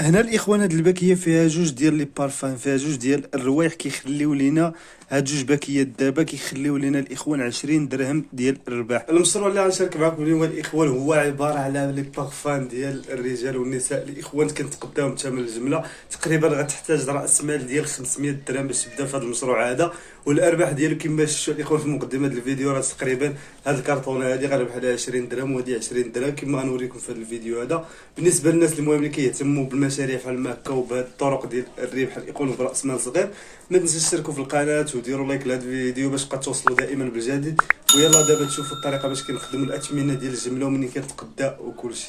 هنا الاخوان هاد الباكيه فيها جوج ديال لي بارفان، فيها جوج ديال الروايح كيخليو لينا هاد جوج باكيات دابا كيخليو لينا الاخوان 20 درهم ديال الربح. المشروع اللي غنشارك معكم اليوم الاخوان هو عباره على لي بارفان ديال الرجال والنساء. الاخوان كنتقداو بثمن الجمله تقريبا غتحتاج راس مال ديال 500 درهم باش تبدا في هذا المشروع هذا، والارباح ديالو كما شفتوا الاخوان في مقدمه الفيديو راه تقريبا هاد الكرتونه هادي غنربح عليها 20 درهم وهادي 20 درهم كما غنوريكم في هذا الفيديو هذا. بالنسبه للناس المهم اللي كيهتموا بالمشاريع بحال هكا وبهاد الطرق ديال الربح الاخوان براس مال صغير، ما تنساوش تشتركوا في القناه وديروا لايك لهذا الفيديو باش توصلوا دائما بالجديد. ويلا دابا تشوفوا الطريقه باش كنخدموا الاثمنه ديال الجمله ومنين كنتقدا وكلشي.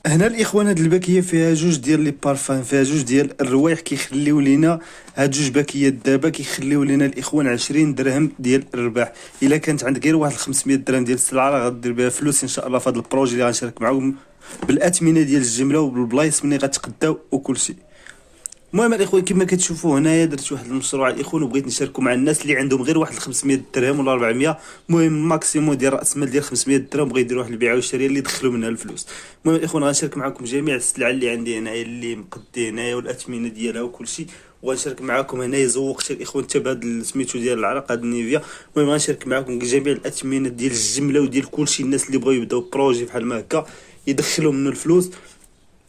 هنا الاخوان هاد الباكيه فيها جوج ديال لي بارفان، فيها جوج ديال الروايح كيخليو لينا هاد جوج باكيات دابا كيخليو لينا الاخوان 20 درهم ديال الربح. الا كانت عندك غير واحد 500 درهم ديال السلعه راه غدير بها فلوس ان شاء الله في هذا البروجي اللي غنشارك معكم بالاثمنه ديال الجمله وبالبلايص منين غتقداو وكلشي. المهم الاخوان كما كتشوفوا هنايا درت واحد المشروع الاخوان وبغيت نشاركو مع الناس اللي عندهم غير واحد 500 درهم ولا 400، المهم ماكسيموم ديال راس مال ديال 500 درهم بغا يدير واحد البيعه والشراء اللي يدخلوا منها الفلوس. المهم الاخوان غنشارك معكم جميع السلعه اللي عندي هنايا اللي مقدي هنايا والاثمنه ديالها وكلشي، وغنشارك معكم هنايا زوقت الاخوان حتى بهذا سميتو ديال العرق هاد النيفيا. المهم غنشارك معكم جميع الاثمنه ديال الجمله وديال كلشي الناس اللي بغاو يبداو بروجي بحال هكا يدخلوا منه الفلوس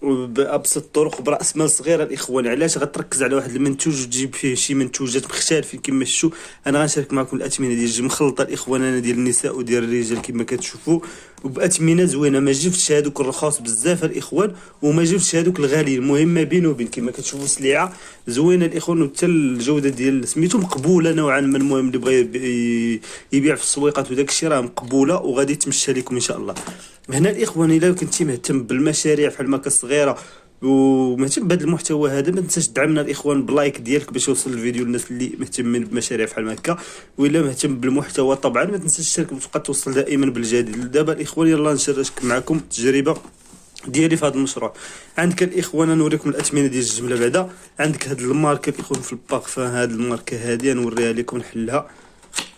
بابسط الطرق وبراس مال صغيره. الاخوان علاش غتركز على واحد المنتوج وتجيب فيه شي منتوجات مختلفين كما شفتوا. انا غنشارك معكم الاثمنه ديال الجمله مخلطه الاخوان انا ديال النساء وديال الرجال كما كتشوفوا وباثمنه زوينه، ما جبتش هذوك الرخاص بزاف الاخوان وما جبتش هذوك الغاليين، المهم ما بين وبين كما كتشوفوا سلعه زوينه الاخوان وحتى الجوده ديال سميتو مقبوله نوعا ما. المهم اللي بغى يبيع في السويقات وداك الشيء راه مقبوله وغادي تمشى لكم ان شاء الله. هنا الاخوان الا كنتي مهتم بالمشاريع بحال هكا صغيره ومهتم بهذا المحتوى هذا ما تنساش تدعمنا الاخوان بلايك ديالك باش يوصل الفيديو للناس اللي مهتمين بمشاريع بحال هكا، والا مهتم بالمحتوى طبعا ما تنساش تشترك باش تبقى توصل دائما بالجديد. دابا الاخوان يلا نشارك معكم التجربه ديالي في هذا المشروع. عندك الاخوان نوريكم الاثمنه ديال الجمله بعدا. عندك هاد الماركه الاخوان في البارفان، هاد الماركه هذه نوريها لكم نحلها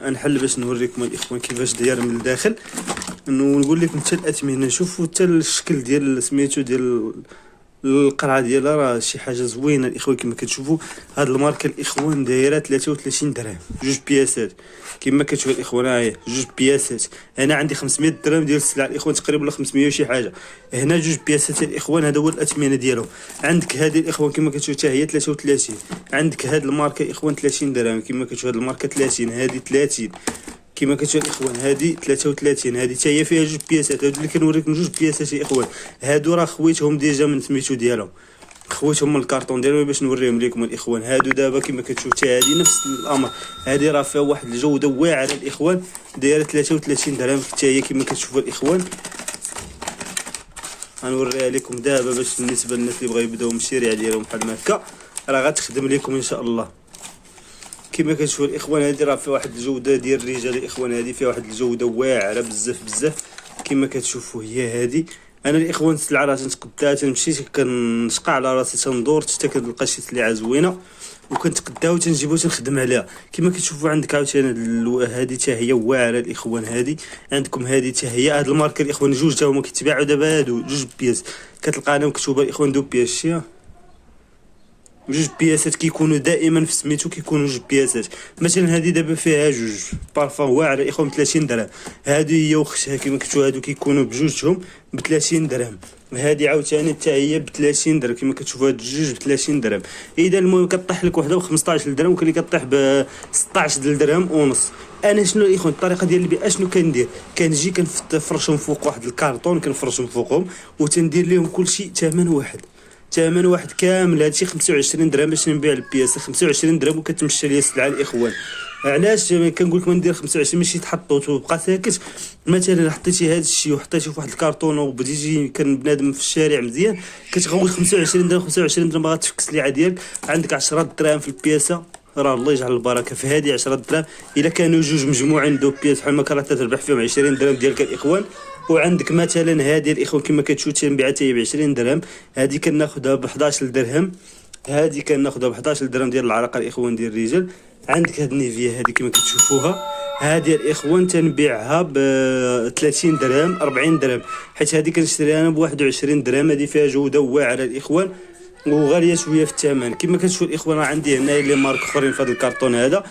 نحل باش نوريكم الاخوان كيفاش داير من الداخل ونقول لكم حتى الاثمنه. شوفوا حتى الشكل ديال سميتو ديال القرعه ديالها راه شي حاجه زوينه الاخوان كما كتشوفوا. هاد الماركه الاخوان دايره 33 درهم جوج بياسات كما كتشوفوا الاخوان. هاهي جوج بياسات. انا عندي 500 درهم ديال السلعه الاخوان تقريبا 500 وشي حاجه. هنا جوج بياسات الاخوان هذا هو الاثمنه ديالهم. عندك هذه الاخوان كما كتشوفوا حتى هي 33. عندك هاد الماركه الاخوان 30 درهم كما كتشوفوا. هاد الماركه 30 هذه 30 كما كتشوفوا الاخوان. هذه 33 هذه حتى هي فيها جوج بياسات. هادو اللي كنوريكم جوج بياسات الاخوان هادو راه خويتهم ديجا من سميتو ديالهم، خويتهم من الكارطون ديالهم باش نوريهم لكم الاخوان. هادو دابا كما كتشوفوا حتى هذه نفس الامر، هذه راه فيها واحد الجوده واعره الاخوان دايره 33 درهم حتى هي كما كتشوفوا الاخوان. غنوريها لكم دابا باش بالنسبه للناس اللي بغاو يبداو المشاريع ديالهم بحال هكا راه غتخدم لكم ان شاء الله. كما كتشوفوا الاخوان هذه راه فيها واحد الجوده ديال الرجال الاخوان، هذه فيها واحد الجوده واعره بزاف بزاف كما كتشوفوا. هي هذه انا الاخوان السلعه راه تنتقداها تنمشي كنشقى على راسي تندور حتى كنلقى شي سلعه زوينه وكنتقداها وتنجيبها وتنخدم عليها كما كتشوفوا. عندك عاوتاني هذه حتى هي واعره الاخوان. هذه عندكم هذه حتى هي. هاد الماركه الاخوان جوج تا هما كيتباعوا دابا هادو جوج بياس كتلقى انا مكتوبه الاخوان دو بياس شي جوج بياسات كيكونوا دائما في سميتو كيكونوا جوج بياسات. مثلا هذه دابا فيها جوج بارفان واعره الاخوان ب 30 درهم. هذه هي وختها كما كتشوفوا هادو كيكونوا بجوجهم ب 30 درهم. هذه عاوتاني حتى هي ب 30 درهم كما كتشوفوا. هاد الجوج ب 30 درهم. اذا المهم كطيح لك وحده ب 15 درهم وكاين اللي كطيح ب 16 درهم ونص. انا شنو الاخوان الطريقه ديال البيع شنو كندير؟ كنجي كنفرشهم فوق واحد الكارطون كنفرشهم فوقهم وتندير لهم كلشي ثمن واحد، ثمن واحد كامل. هادشي 25 درهم باش نبيع البياسه 25 درهم وكتمشى ليا السلعه الاخوان. علاش كنقول لك ما ندير 25 ماشي تحطوت وبقى ساكت. مثلا حطيتي هذا الشيء وحطيتي في واحد الكرتون وبديتي كان بنادم في الشارع مزيان كتغوي 25 درهم 25 درهم باغا تفك السلعه ديالك. عندك 10 دراهم في البياسه راه الله يجعل البركه في هذه 10 دراهم. الا كانوا جوج مجموعين دو بياس بحال ما كرهت تربح فيهم 20 درهم ديالك الاخوان. وعندك مثلا هذه الاخوان كما كتشوفوا تنبيعها حتى هي ب 20 درهم. هذه كناخذها ب 11 درهم. هذه كناخذها ب 11 درهم ديال العرق الاخوان ديال الرجال. عندك هاد النيفيا هذه كما كتشوفوها هذه الاخوان تنبيعها ب 30 درهم 40 درهم، حيت هذه كنشريها انا ب 21 درهم. هذه فيها جوده واعره الاخوان وغاليه شويه في الثمن. كما كتشوفوا الاخوان راه عندي هنايا لي مارك اخرين في هذا الكرتون هذا.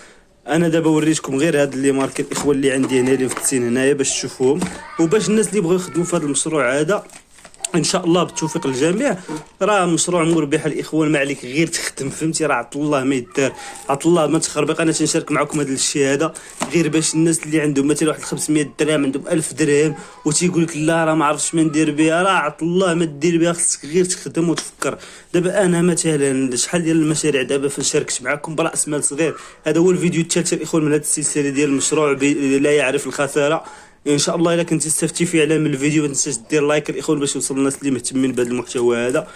انا دابا وريتكم غير هاد لي مارك الاخوان اللي عندي هنا اللي مفتين هنايا باش تشوفوهم، وباش الناس اللي بغاو يخدموا في هذا المشروع هذا ان شاء الله بالتوفيق للجميع. راه مشروع مربح الاخوان، ما عليك غير تخدم، فهمتي؟ راه عطل الله ما يدار، عطل الله ما تخربق. انا تنشارك معكم هذا الشيء هذا غير باش الناس اللي عندهم مثلا واحد 500 درهم، عندهم 1000 درهم وتيقول لك لا راه ما عرفتش ما ندير بها، راه عطل الله ما دير بها، خصك غير تخدم وتفكر. دابا انا مثلا شحال ديال المشاريع دابا فين شاركت معكم براس مال صغير. هذا هو الفيديو الثالث الاخوان من هذه السلسله ديال المشروع لا يعرف الخساره. ان شاء الله الا كنتي استفدتي فعلا من الفيديو ما تنساش دير لايك الاخوان باش يوصل الناس اللي مهتمين بهذا المحتوى هذا،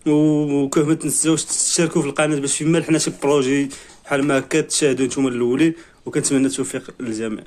وكيف ما تنساوش تشتركوا في القناه باش فيما حنا شي بروجي بحال ما هكا تشاهدوا نتوما الاولين. وكنتمنى التوفيق للجميع.